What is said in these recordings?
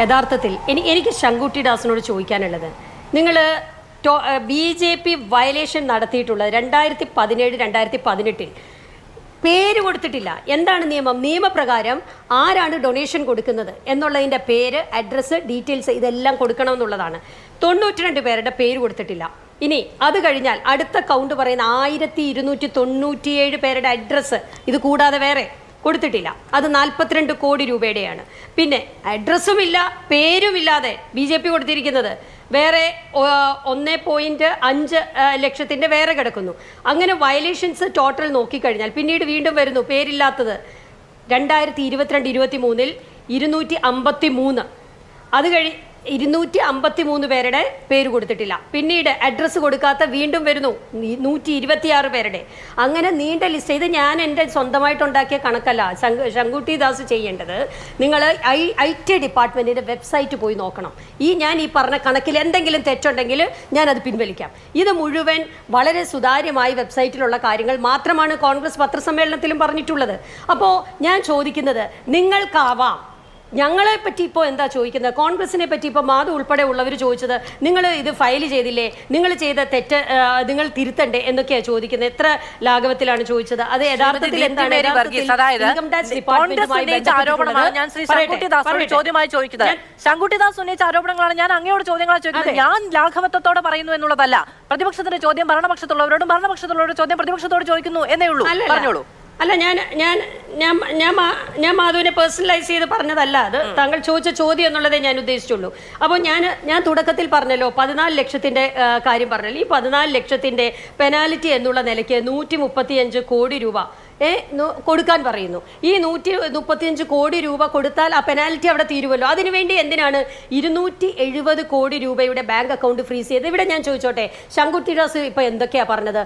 യഥാർത്ഥത്തിൽ എനിക്ക് ശങ്കുട്ടി ദാസിനോട് ചോദിക്കാനുള്ളത്, നിങ്ങൾ BJP വയലേഷൻ നടത്തിയിട്ടുള്ളത് 2017-2018 പേര് കൊടുത്തിട്ടില്ല. എന്താണ് നിയമം? നിയമപ്രകാരം ആരാണ് ഡൊണേഷൻ കൊടുക്കുന്നത് എന്നുള്ളതിൻ്റെ പേര്, അഡ്രസ്സ്, ഡീറ്റെയിൽസ് ഇതെല്ലാം കൊടുക്കണമെന്നുള്ളതാണ്. 92 പേരുടെ പേര് കൊടുത്തിട്ടില്ല. ഇനി അത് കഴിഞ്ഞാൽ അടുത്ത കൗണ്ട് പറയുന്ന 1297 പേരുടെ അഡ്രസ്സ് ഇത് കൂടാതെ വേറെ കൊടുത്തിട്ടില്ല. അത് 42 കോടി രൂപയുടെയാണ്. പിന്നെ അഡ്രസ്സുമില്ല പേരുമില്ലാതെ BJP കൊടുത്തിരിക്കുന്നത് വേറെ 1.5 ലക്ഷത്തിൻ്റെ വേറെ കിടക്കുന്നു. അങ്ങനെ വയലേഷൻസ് ടോട്ടൽ നോക്കിക്കഴിഞ്ഞാൽ പിന്നീട് വീണ്ടും വരുന്നു പേരില്ലാത്തത് 2022-23 253. അത് 253 പേരുടെ പേര് കൊടുത്തിട്ടില്ല. പിന്നീട് അഡ്രസ്സ് കൊടുക്കാത്ത വീണ്ടും വരുന്നു 126 പേരുടെ. അങ്ങനെ നീണ്ട ലിസ്റ്റ്. ഇത് ഞാൻ എൻ്റെ സ്വന്തമായിട്ടുണ്ടാക്കിയ കണക്കല്ല, ശങ്കുട്ടി ദാസ് ചെയ്യേണ്ടത്. നിങ്ങൾ IT ഡിപ്പാർട്ട്മെൻറ്റിൻ്റെ വെബ്സൈറ്റ് പോയി നോക്കണം. ഞാൻ ഈ പറഞ്ഞ കണക്കിൽ എന്തെങ്കിലും തെറ്റുണ്ടെങ്കിൽ ഞാനത് പിൻവലിക്കാം. ഇത് മുഴുവൻ വളരെ സുതാര്യമായി വെബ്സൈറ്റിലുള്ള കാര്യങ്ങൾ മാത്രമാണ് കോൺഗ്രസ് പത്രസമ്മേളനത്തിലും പറഞ്ഞിട്ടുള്ളത്. അപ്പോൾ ഞാൻ ചോദിക്കുന്നത്, നിങ്ങൾക്കാവാം, ഞങ്ങളെ പറ്റി ഇപ്പോൾ എന്താ ചോദിക്കുന്നത്? കോൺഗ്രസിനെ പറ്റി ഇപ്പോൾ മാധു ഉൾപ്പെടെ ഉള്ളവർ ചോദിച്ചത്, നിങ്ങൾ ഇത് ഫയൽ ചെയ്തില്ലേ, നിങ്ങൾ ചെയ്ത തെറ്റ് നിങ്ങൾ തിരുത്തണ്ടേ എന്നൊക്കെയാണ് ചോദിക്കുന്നത്. എത്ര ലാഘവത്തിലാണ് ചോദിച്ചത്? അത് യഥാർത്ഥത്തിൽ എന്താണ്? ശങ്കുട്ടി ദാസ് ഉന്നയിച്ച ആരോപണങ്ങളാണ് ഞാൻ അങ്ങയോട് ചോദ്യങ്ങളാണ് ചോദിക്കുന്നത്. ഞാൻ ലാഘവത്തോടെ പറയുന്നു എന്നുള്ളതല്ല. പ്രതിപക്ഷത്തിന്റെ ചോദ്യം ഭരണപക്ഷത്തുള്ളവരോടും ഭരണപക്ഷത്തുള്ളവരുടെ ചോദ്യം പ്രതിപക്ഷത്തോട് ചോദിക്കുന്നു എന്നേ ഉള്ളൂ. പറഞ്ഞോളൂ. അല്ല, ഞാൻ മാധുവിനെ പേഴ്സണലൈസ് ചെയ്ത് പറഞ്ഞതല്ല. അത് താങ്കൾ ചോദിച്ച ചോദ്യം എന്നുള്ളതേ ഞാൻ ഉദ്ദേശിച്ചുള്ളൂ. അപ്പോൾ ഞാൻ തുടക്കത്തിൽ പറഞ്ഞല്ലോ 14 ലക്ഷത്തിൻ്റെ കാര്യം പറഞ്ഞല്ലോ. ഈ 14 ലക്ഷത്തിൻ്റെ പെനാൽറ്റി എന്നുള്ള നിലയ്ക്ക് 135 കോടി രൂപ കൊടുക്കാൻ പറയുന്നു. ഈ 135 കോടി രൂപ കൊടുത്താൽ ആ പെനാൽറ്റി അവിടെ തീരുമല്ലോ. അതിനുവേണ്ടി എന്തിനാണ് 270 കോടി രൂപയുടെ ബാങ്ക് അക്കൗണ്ട് ഫ്രീസ് ചെയ്ത്? ഇവിടെ ഞാൻ ചോദിച്ചോട്ടെ, ശങ്കുട്ടി ദാസ് ഇപ്പൊ എന്തൊക്കെയാ പറഞ്ഞത്?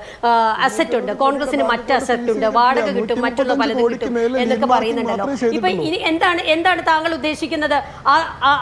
അസറ്റ് ഉണ്ട്, കോൺഗ്രസിന് മറ്റ് അസറ്റ് ഉണ്ട്, വാടക കിട്ടും, മറ്റുള്ള പലതും കിട്ടും എന്നൊക്കെ പറയുന്നുണ്ടല്ലോ. ഇപ്പൊ ഇനി എന്താണ് താങ്കൾ ഉദ്ദേശിക്കുന്നത്?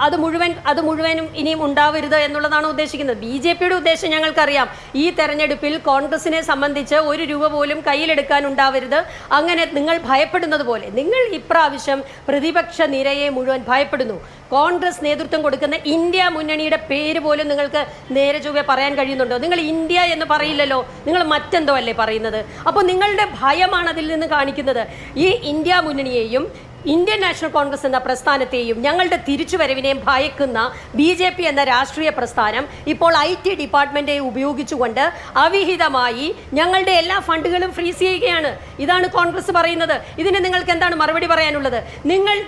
അത് മുഴുവനും ഇനിയും ഉണ്ടാവരുത് എന്നുള്ളതാണ് ഉദ്ദേശിക്കുന്നത്. BJPയുടെ ഉദ്ദേശം ഞങ്ങൾക്കറിയാം. ഈ തെരഞ്ഞെടുപ്പിൽ കോൺഗ്രസിനെ സംബന്ധിച്ച് 1 രൂപ പോലും കയ്യിലെടുക്കാൻ ഉണ്ടാവരുത്. അങ്ങനെ നിങ്ങൾ ഭയപ്പെടുന്നത് പോലെ നിങ്ങൾ ഇപ്രാവശ്യം പ്രതിപക്ഷ നിരയെ മുഴുവൻ ഭയപ്പെടുന്നു. കോൺഗ്രസ് നേതൃത്വം കൊടുക്കുന്ന ഇന്ത്യ മുന്നണിയുടെ പേര് പോലും നിങ്ങൾക്ക് നേരെ ചൊവ്വേ പറയാൻ കഴിയുന്നുണ്ടോ? നിങ്ങൾ ഇന്ത്യ എന്ന് പറയില്ലല്ലോ, നിങ്ങൾ മറ്റെന്തോ അല്ലേ പറയുന്നത്. അപ്പോൾ നിങ്ങളുടെ ഭയമാണ് അതിൽ നിന്ന് കാണിക്കുന്നത്. ഈ ഇന്ത്യ മുന്നണിയെയും ഇന്ത്യൻ നാഷണൽ കോൺഗ്രസ് എന്ന പ്രസ്ഥാനത്തെയും ഞങ്ങളുടെ തിരിച്ചുവരവിനെയും ഭയക്കുന്ന BJP എന്ന രാഷ്ട്രീയ പ്രസ്ഥാനം ഇപ്പോൾ IT ഡിപ്പാർട്ട്മെൻറ്റെ ഉപയോഗിച്ചുകൊണ്ട് അവിഹിതമായി ഞങ്ങളുടെ എല്ലാ ഫണ്ടുകളും ഫ്രീസ് ചെയ്യുകയാണ്. ഇതാണ് കോൺഗ്രസ് പറയുന്നത്. ഇതിന് നിങ്ങൾക്ക് എന്താണ് മറുപടി പറയാനുള്ളത്?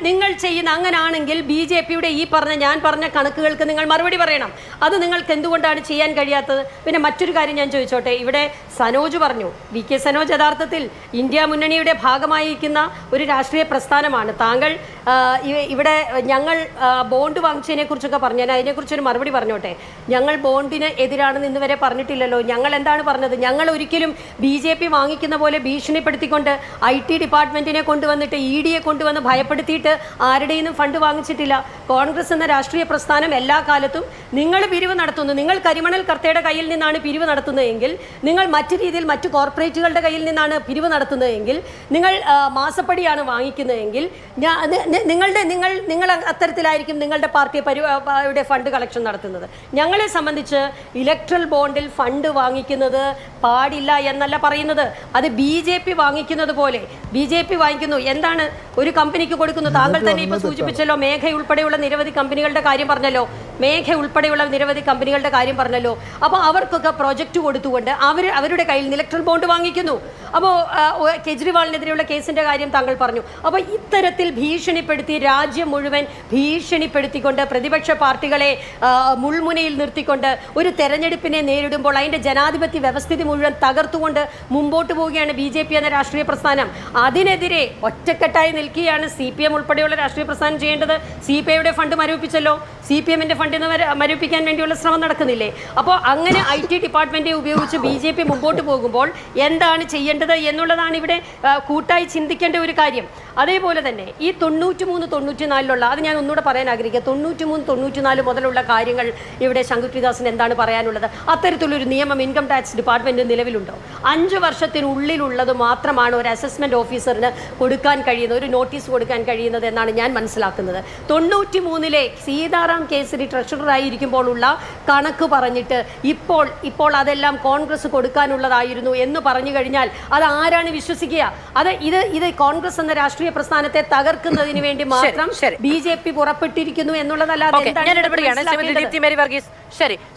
നിങ്ങൾ ചെയ്യുന്ന അങ്ങനാണെങ്കിൽ BJPയുടെ ഞാൻ പറഞ്ഞ കണക്കുകൾക്ക് നിങ്ങൾ മറുപടി പറയണം. അത് നിങ്ങൾക്ക് എന്തുകൊണ്ടാണ് ചെയ്യാൻ കഴിയാത്തത്? പിന്നെ മറ്റൊരു കാര്യം ഞാൻ ചോദിച്ചോട്ടെ. ഇവിടെ സനോജ് പറഞ്ഞു, VK സനോജ് യഥാർത്ഥത്തിൽ ഇന്ത്യ മുന്നണിയുടെ ഭാഗമായിരിക്കുന്ന ഒരു രാഷ്ട്രീയ പ്രസ്ഥാനമാണ്. താങ്കൾ ഇവിടെ ഞങ്ങൾ ബോണ്ട് വാങ്ങിച്ചതിനെ കുറിച്ചൊക്കെ പറഞ്ഞു. ഞാൻ അതിനെക്കുറിച്ചൊരു മറുപടി പറഞ്ഞോട്ടെ. ഞങ്ങൾ ബോണ്ടിന് എതിരാണെന്ന് ഇന്ന് വരെ പറഞ്ഞിട്ടില്ലല്ലോ. ഞങ്ങൾ എന്താണ് പറഞ്ഞത്? ഞങ്ങൾ ഒരിക്കലും BJP വാങ്ങിക്കുന്ന പോലെ ഭീഷണിപ്പെടുത്തിക്കൊണ്ട് IT ഡിപ്പാർട്ട്മെൻറ്റിനെ കൊണ്ടുവന്നിട്ട് EDയെ കൊണ്ടുവന്ന് ഭയപ്പെടുത്തിയിട്ട് ആരുടെയും ഫണ്ട് വാങ്ങിച്ചിട്ടില്ല. കോൺഗ്രസ് എന്ന രാഷ്ട്രീയ പ്രസ്ഥാനം എല്ലാ കാലത്തും നിങ്ങൾ പിരിവ് നടത്തുന്നു. നിങ്ങൾ കരിമണൽ കർത്തയുടെ കയ്യിൽ നിന്നാണ് പിരിവ് നടത്തുന്നതെങ്കിൽ, നിങ്ങൾ മറ്റു രീതിയിൽ മറ്റു കോർപ്പറേറ്റുകളുടെ കയ്യിൽ നിന്നാണ് പിരിവ് നടത്തുന്നതെങ്കിൽ, നിങ്ങൾ മാസപ്പടിയാണ് വാങ്ങിക്കുന്നതെങ്കിൽ, നിങ്ങൾ അത്തരത്തിലായിരിക്കും നിങ്ങളുടെ പാർട്ടിയുടെ ഫണ്ട് കളക്ഷൻ നടത്തുന്നത്. ഞങ്ങളെ സംബന്ധിച്ച് ഇലക്ട്രൽ ബോണ്ടിൽ ഫണ്ട് വാങ്ങിക്കുന്നത് പാടില്ല എന്നല്ല പറയുന്നത്. അത് BJP വാങ്ങിക്കുന്നത് പോലെ BJP വാങ്ങിക്കുന്നു. എന്താണ് ഒരു കമ്പനിക്ക് കൊടുക്കുന്നു? താങ്കൾ തന്നെ ഇപ്പോൾ സൂചിപ്പിച്ചല്ലോ, മേഘ ഉൾപ്പെടെയുള്ള നിരവധി കമ്പനികളുടെ കാര്യം പറഞ്ഞല്ലോ. അപ്പോൾ അവർക്കൊക്കെ പ്രൊജക്റ്റ് കൊടുത്തുകൊണ്ട് അവരുടെ കയ്യിൽ നിന്ന് ഇലക്ട്രൽ ബോണ്ട് വാങ്ങിക്കുന്നു. അപ്പോൾ കെജ്രിവാളിനെതിരെയുള്ള കേസിൻ്റെ കാര്യം താങ്കൾ പറഞ്ഞു. അപ്പോൾ ഇത്തരത്തിൽ ഭീഷണിപ്പെടുത്തി, രാജ്യം മുഴുവൻ ഭീഷണിപ്പെടുത്തിക്കൊണ്ട്, പ്രതിപക്ഷ പാർട്ടികളെ മുൾമുനയിൽ നിർത്തിക്കൊണ്ട് ഒരു തെരഞ്ഞെടുപ്പിനെ നേരിടുമ്പോൾ അതിൻ്റെ ജനാധിപത്യ വ്യവസ്ഥിതി മുഴുവൻ തകർത്തുകൊണ്ട് മുമ്പോട്ട് പോവുകയാണ് BJP എന്ന രാഷ്ട്രീയ പ്രസ്ഥാനം. അതിനെതിരെ ഒറ്റക്കെട്ടായി നിൽക്കുകയാണ് CPM ഉൾപ്പെടെയുള്ള രാഷ്ട്രീയ പ്രസ്ഥാനം ചെയ്യേണ്ടത്. CPIയുടെ ഫണ്ട് മരവിപ്പിച്ചല്ലോ. CPM-ന്റെ ഫണ്ടിൽ നിന്ന് മരവിപ്പിക്കാൻ വേണ്ടിയുള്ള ശ്രമം നടക്കുന്നില്ലേ? അപ്പോൾ അങ്ങനെ IT ഡിപ്പാർട്ട്മെന്റിനെ ഉപയോഗിച്ച് BJP മുമ്പോട്ട് പോകുമ്പോൾ എന്താണ് ചെയ്യേണ്ടത് എന്നുള്ളതാണ് ഇവിടെ കൂട്ടായി ചിന്തിക്കേണ്ട ഒരു കാര്യം. അതേപോലെ തന്നെ ഈ 93, 94 അത് ഞാൻ ഒന്നുകൂടെ പറയാൻ ആഗ്രഹിക്കുക. 93, 94 മുതലുള്ള കാര്യങ്ങൾ ഇവിടെ ശങ്കുട്ടി ദാസിന് എന്താണ് പറയാനുള്ളത്? അത്തരത്തിലൊരു നിയമം ഇൻകം ടാക്സ് ഡിപ്പാർട്ട്മെന്റ് നിലവിലുണ്ടോ? 5 വർഷത്തിനുള്ളിലുള്ളത് മാത്രമാണ് ഒരു അസസ്മെന്റ് ഓഫീസറിന് കൊടുക്കാൻ കഴിയുന്നത്, ഒരു നോട്ടീസ് കൊടുക്കാൻ കഴിയുന്നത് എന്നാണ് ഞാൻ മനസ്സിലാക്കുന്നത്. 93-ലെ സീതാറാം കേസരി ട്രഷററായിരിക്കുമ്പോഴുള്ള കണക്ക് പറഞ്ഞിട്ട് ഇപ്പോൾ അതെല്ലാം കോൺഗ്രസ് കൊടുക്കാനുള്ളതായിരുന്നു എന്ന് പറഞ്ഞു കഴിഞ്ഞാൽ അത് ആരാണ് വിശ്വസിക്കുക? ഇത് കോൺഗ്രസ് എന്ന രാഷ്ട്രീയ പ്രസ്ഥാനത്തെ തകർക്കുന്നതിന് വേണ്ടി മാത്രം BJP പുറപ്പെട്ടിരിക്കുന്നു എന്നുള്ളതല്ലാതെ ശരി.